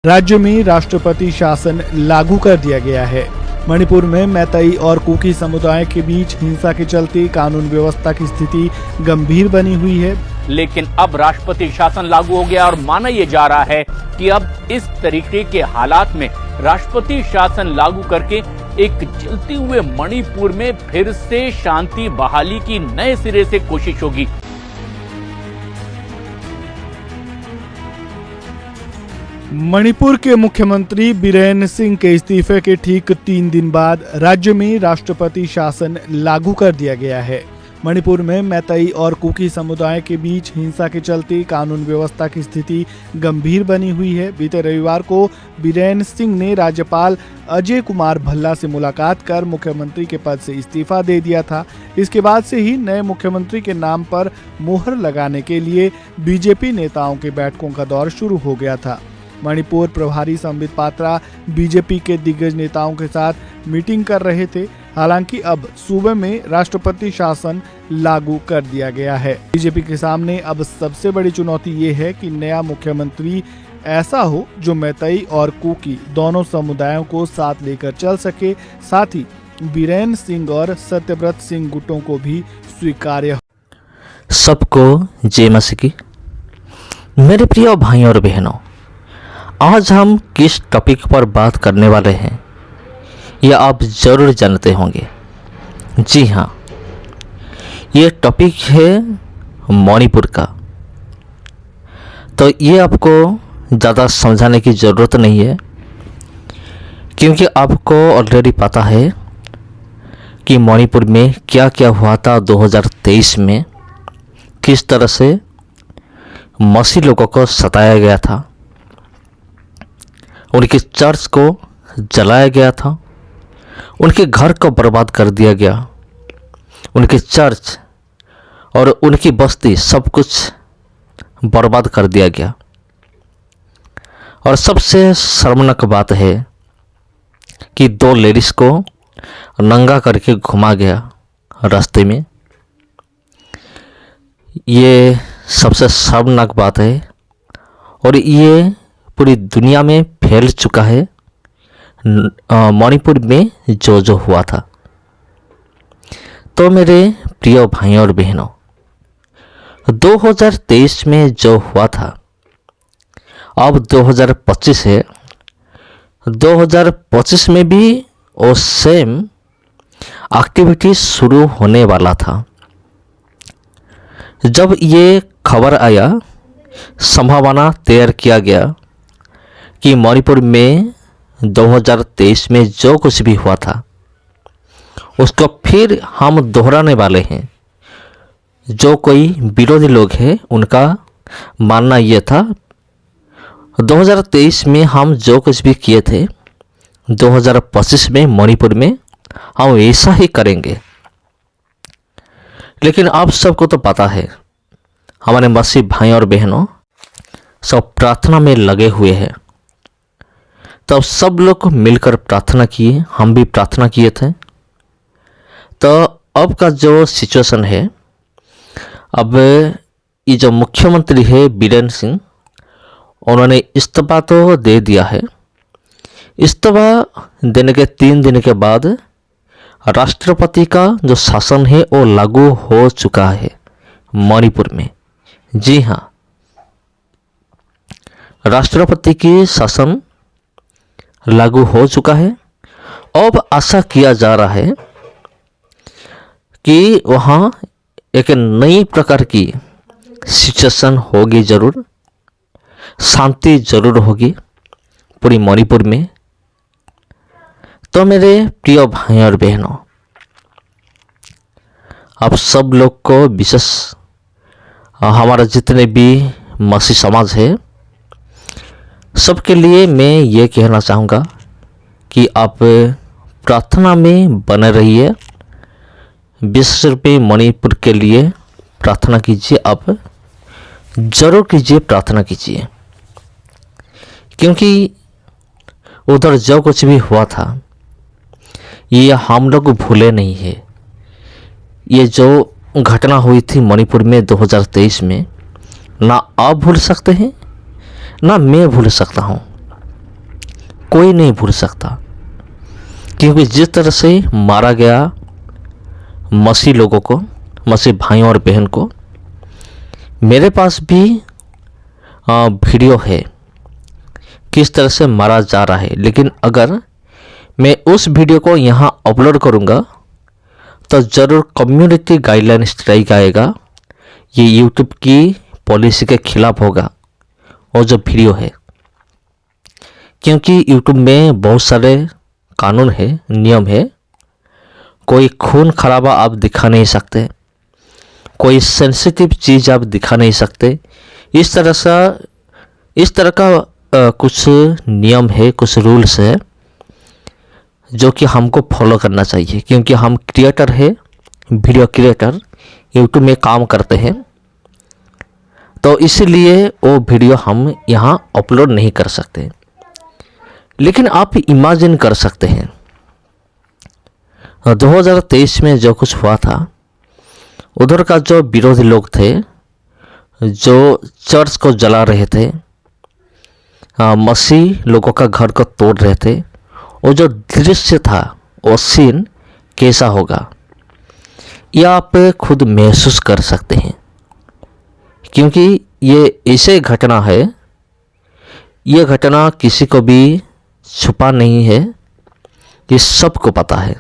राज्य में राष्ट्रपति शासन लागू कर दिया गया है। मणिपुर में मैतेई और कुकी समुदाय के बीच हिंसा के चलते कानून व्यवस्था की स्थिति गंभीर बनी हुई है। लेकिन अब राष्ट्रपति शासन लागू हो गया और माना यह जा रहा है कि अब इस तरीके के हालात में राष्ट्रपति शासन लागू करके एक जलते हुए मणिपुर में फिर से शांति बहाली की नए सिरे से कोशिश होगी। मणिपुर के मुख्यमंत्री बीरेन सिंह के इस्तीफे के ठीक 3 दिन बाद राज्य में राष्ट्रपति शासन लागू कर दिया गया है। मणिपुर में मैतेई और कुकी समुदाय के बीच हिंसा के चलते कानून व्यवस्था की स्थिति गंभीर बनी हुई है। बीते रविवार को बीरेन सिंह ने राज्यपाल अजय कुमार भल्ला से मुलाकात कर मुख्यमंत्री के पद से इस्तीफा दे दिया था। इसके बाद से ही नए मुख्यमंत्री के नाम पर मुहर लगाने के लिए बीजेपी नेताओं के बैठकों का दौर शुरू हो गया था। मणिपुर प्रभारी संबित पात्रा बीजेपी के दिग्गज नेताओं के साथ मीटिंग कर रहे थे। हालांकि अब सूबे में राष्ट्रपति शासन लागू कर दिया गया है। बीजेपी के सामने अब सबसे बड़ी चुनौती ये है कि नया मुख्यमंत्री ऐसा हो जो मैतेई और कुकी दोनों समुदायों को साथ लेकर चल सके, साथ ही बीरेन सिंह और सत्यव्रत सिंह गुटों को भी स्वीकार्य हो। सबको जय मसीह की। मेरे प्रिय भाइयों और बहनों, आज हम किस टॉपिक पर बात करने वाले हैं यह आप जरूर जानते होंगे। जी हाँ, ये टॉपिक है मणिपुर का। तो ये आपको ज़्यादा समझाने की ज़रूरत नहीं है, क्योंकि आपको ऑलरेडी पता है कि मणिपुर में क्या क्या हुआ था 2023 में, किस तरह से मसीह लोगों को सताया गया था, उनके चर्च को जलाया गया था, उनके घर को बर्बाद कर दिया गया, उनके चर्च और उनकी बस्ती सब कुछ बर्बाद कर दिया गया। और सबसे शर्मनाक बात है कि 2 लेडीज़ को नंगा करके घुमा गया रास्ते में। ये सबसे शर्मनाक बात है और ये पूरी दुनिया में फैल चुका है। मणिपुर में जो हुआ था। तो मेरे प्रिय भाइयों और बहनों, 2023 में जो हुआ था, अब 2025 है। 2025 में भी वो सेम एक्टिविटी शुरू होने वाला था। जब ये खबर आया, संभावना तैयार किया गया कि मणिपुर में 2023 में जो कुछ भी हुआ था उसको फिर हम दोहराने वाले हैं। जो कोई विरोधी लोग हैं उनका मानना यह था 2023 में हम जो कुछ भी किए थे 2025 में मणिपुर में हम ऐसा ही करेंगे। लेकिन आप सबको तो पता है, हमारे मसीह भाई और बहनों सब प्रार्थना में लगे हुए हैं। तब सब लोग मिलकर प्रार्थना किए, हम भी प्रार्थना किए थे। तो अब का जो सिचुएशन है, अब ये जो मुख्यमंत्री है बीरेन सिंह, उन्होंने इस्तीफा तो दे दिया है। इस्तीफा देने के 3 दिन के बाद राष्ट्रपति का जो शासन है वो लागू हो चुका है मणिपुर में। जी हाँ, राष्ट्रपति की शासन लागू हो चुका है। अब आशा किया जा रहा है कि वहाँ एक नई प्रकार की सिचुएशन होगी, जरूर शांति जरूर होगी पूरी मणिपुर में। तो मेरे प्रिय भाई और बहनों, आप सब लोग को विशेष हमारा जितने भी मसीह समाज है सबके लिए मैं ये कहना चाहूँगा कि आप प्रार्थना में बने रहिए। विशेष रूप में मणिपुर के लिए प्रार्थना कीजिए, आप जरूर कीजिए, प्रार्थना कीजिए, क्योंकि उधर जो कुछ भी हुआ था ये हम लोग भूले नहीं है। ये जो घटना हुई थी मणिपुर में 2023 में, ना आप भूल सकते हैं ना मैं भूल सकता हूँ। कोई नहीं भूल सकता, क्योंकि जिस तरह से मारा गया मसीह लोगों को, मसीह भाइयों और बहन को, मेरे पास भी वीडियो है किस तरह से मारा जा रहा है। लेकिन अगर मैं उस वीडियो को यहाँ अपलोड करूँगा तो ज़रूर कम्युनिटी गाइडलाइन स्ट्राइक आएगा। ये यूट्यूब की पॉलिसी के खिलाफ होगा वो जो वीडियो है, क्योंकि यूट्यूब में बहुत सारे कानून है, नियम है। कोई खून खराबा आप दिखा नहीं सकते, कोई सेंसिटिव चीज़ आप दिखा नहीं सकते। इस तरह का कुछ नियम है, कुछ रूल्स है जो कि हमको फॉलो करना चाहिए, क्योंकि हम क्रिएटर है, वीडियो क्रिएटर यूट्यूब में काम करते हैं। तो इसीलिए वो वीडियो हम यहाँ अपलोड नहीं कर सकते। लेकिन आप इमेजिन कर सकते हैं 2023 में जो कुछ हुआ था, उधर का जो विरोधी लोग थे, जो चर्च को जला रहे थे, मसीह लोगों का घर को तोड़ रहे थे, वो जो दृश्य था, वो सीन कैसा होगा ये आप खुद महसूस कर सकते हैं। क्योंकि ये ऐसे घटना है, ये घटना किसी को भी छुपा नहीं है, ये सबको पता है।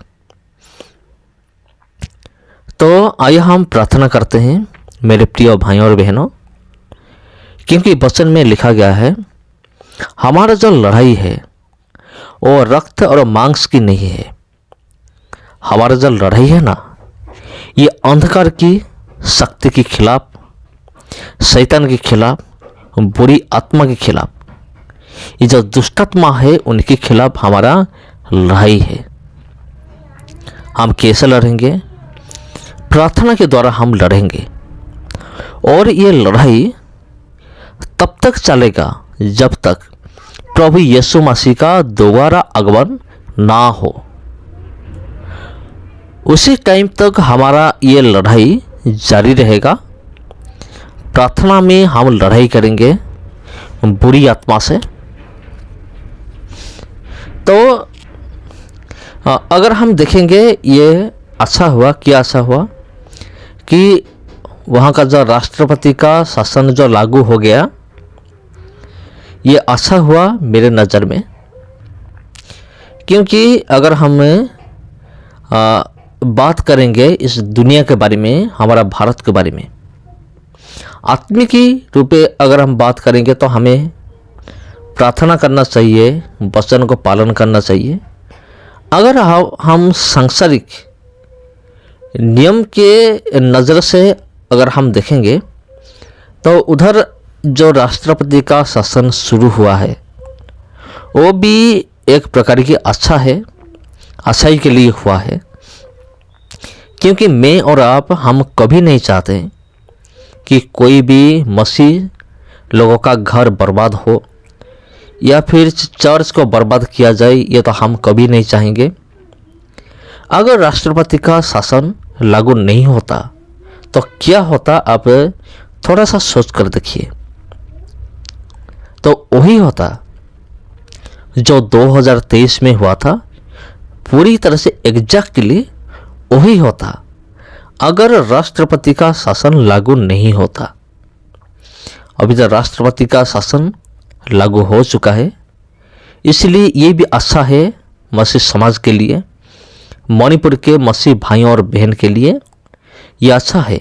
तो आइए हम प्रार्थना करते हैं मेरे प्रिय भाइयों और बहनों, क्योंकि वचन में लिखा गया है हमारा जो लड़ाई है वो रक्त और मांस की नहीं है। हमारा जो लड़ाई है ना, ये अंधकार की शक्ति के खिलाफ, शैतान के खिलाफ, बुरी आत्मा के खिलाफ, ये जो दुष्टात्मा है उनके खिलाफ हमारा लड़ाई है। हम कैसे लड़ेंगे? प्रार्थना के द्वारा हम लड़ेंगे। और ये लड़ाई तब तक चलेगा जब तक प्रभु यीशु मसीह का दोबारा आगमन ना हो। उसी टाइम तक हमारा ये लड़ाई जारी रहेगा। प्रार्थना में हम लड़ाई करेंगे बुरी आत्मा से। तो अगर हम देखेंगे ये अच्छा हुआ, क्या अच्छा हुआ कि वहाँ का जो राष्ट्रपति का शासन जो लागू हो गया, ये अच्छा हुआ मेरे नज़र में। क्योंकि अगर हम बात करेंगे इस दुनिया के बारे में, हमारा भारत के बारे में, आत्मिकी रूप में अगर हम बात करेंगे तो हमें प्रार्थना करना चाहिए, वचन को पालन करना चाहिए। अगर हम सांसारिक नियम के नज़र से अगर हम देखेंगे तो उधर जो राष्ट्रपति का शासन शुरू हुआ है वो भी एक प्रकार की अच्छा है, अच्छाई के लिए हुआ है। क्योंकि मैं और आप हम कभी नहीं चाहते कि कोई भी मसीह लोगों का घर बर्बाद हो या फिर चर्च को बर्बाद किया जाए, ये तो हम कभी नहीं चाहेंगे। अगर राष्ट्रपति का शासन लागू नहीं होता तो क्या होता, आप थोड़ा सा सोच कर देखिए। तो वही होता जो 2023 में हुआ था, पूरी तरह से एग्जैक्टली वही होता अगर राष्ट्रपति का शासन लागू नहीं होता। अभी तो राष्ट्रपति का शासन लागू हो चुका है, इसलिए ये भी अच्छा है मसीह समाज के लिए, मणिपुर के मसीह भाइयों और बहन के लिए ये अच्छा है।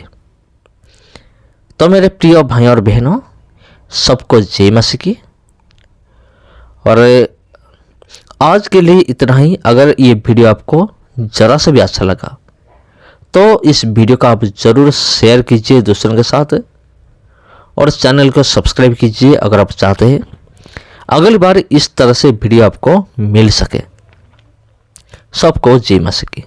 तो मेरे प्रिय भाइयों और बहनों, सबको जय मसीह की। और आज के लिए इतना ही। अगर ये वीडियो आपको ज़रा सा भी अच्छा लगा तो इस वीडियो को आप ज़रूर शेयर कीजिए दूसरों के साथ, और चैनल को सब्सक्राइब कीजिए अगर आप चाहते हैं अगली बार इस तरह से वीडियो आपको मिल सके। सबको जय मसीह की।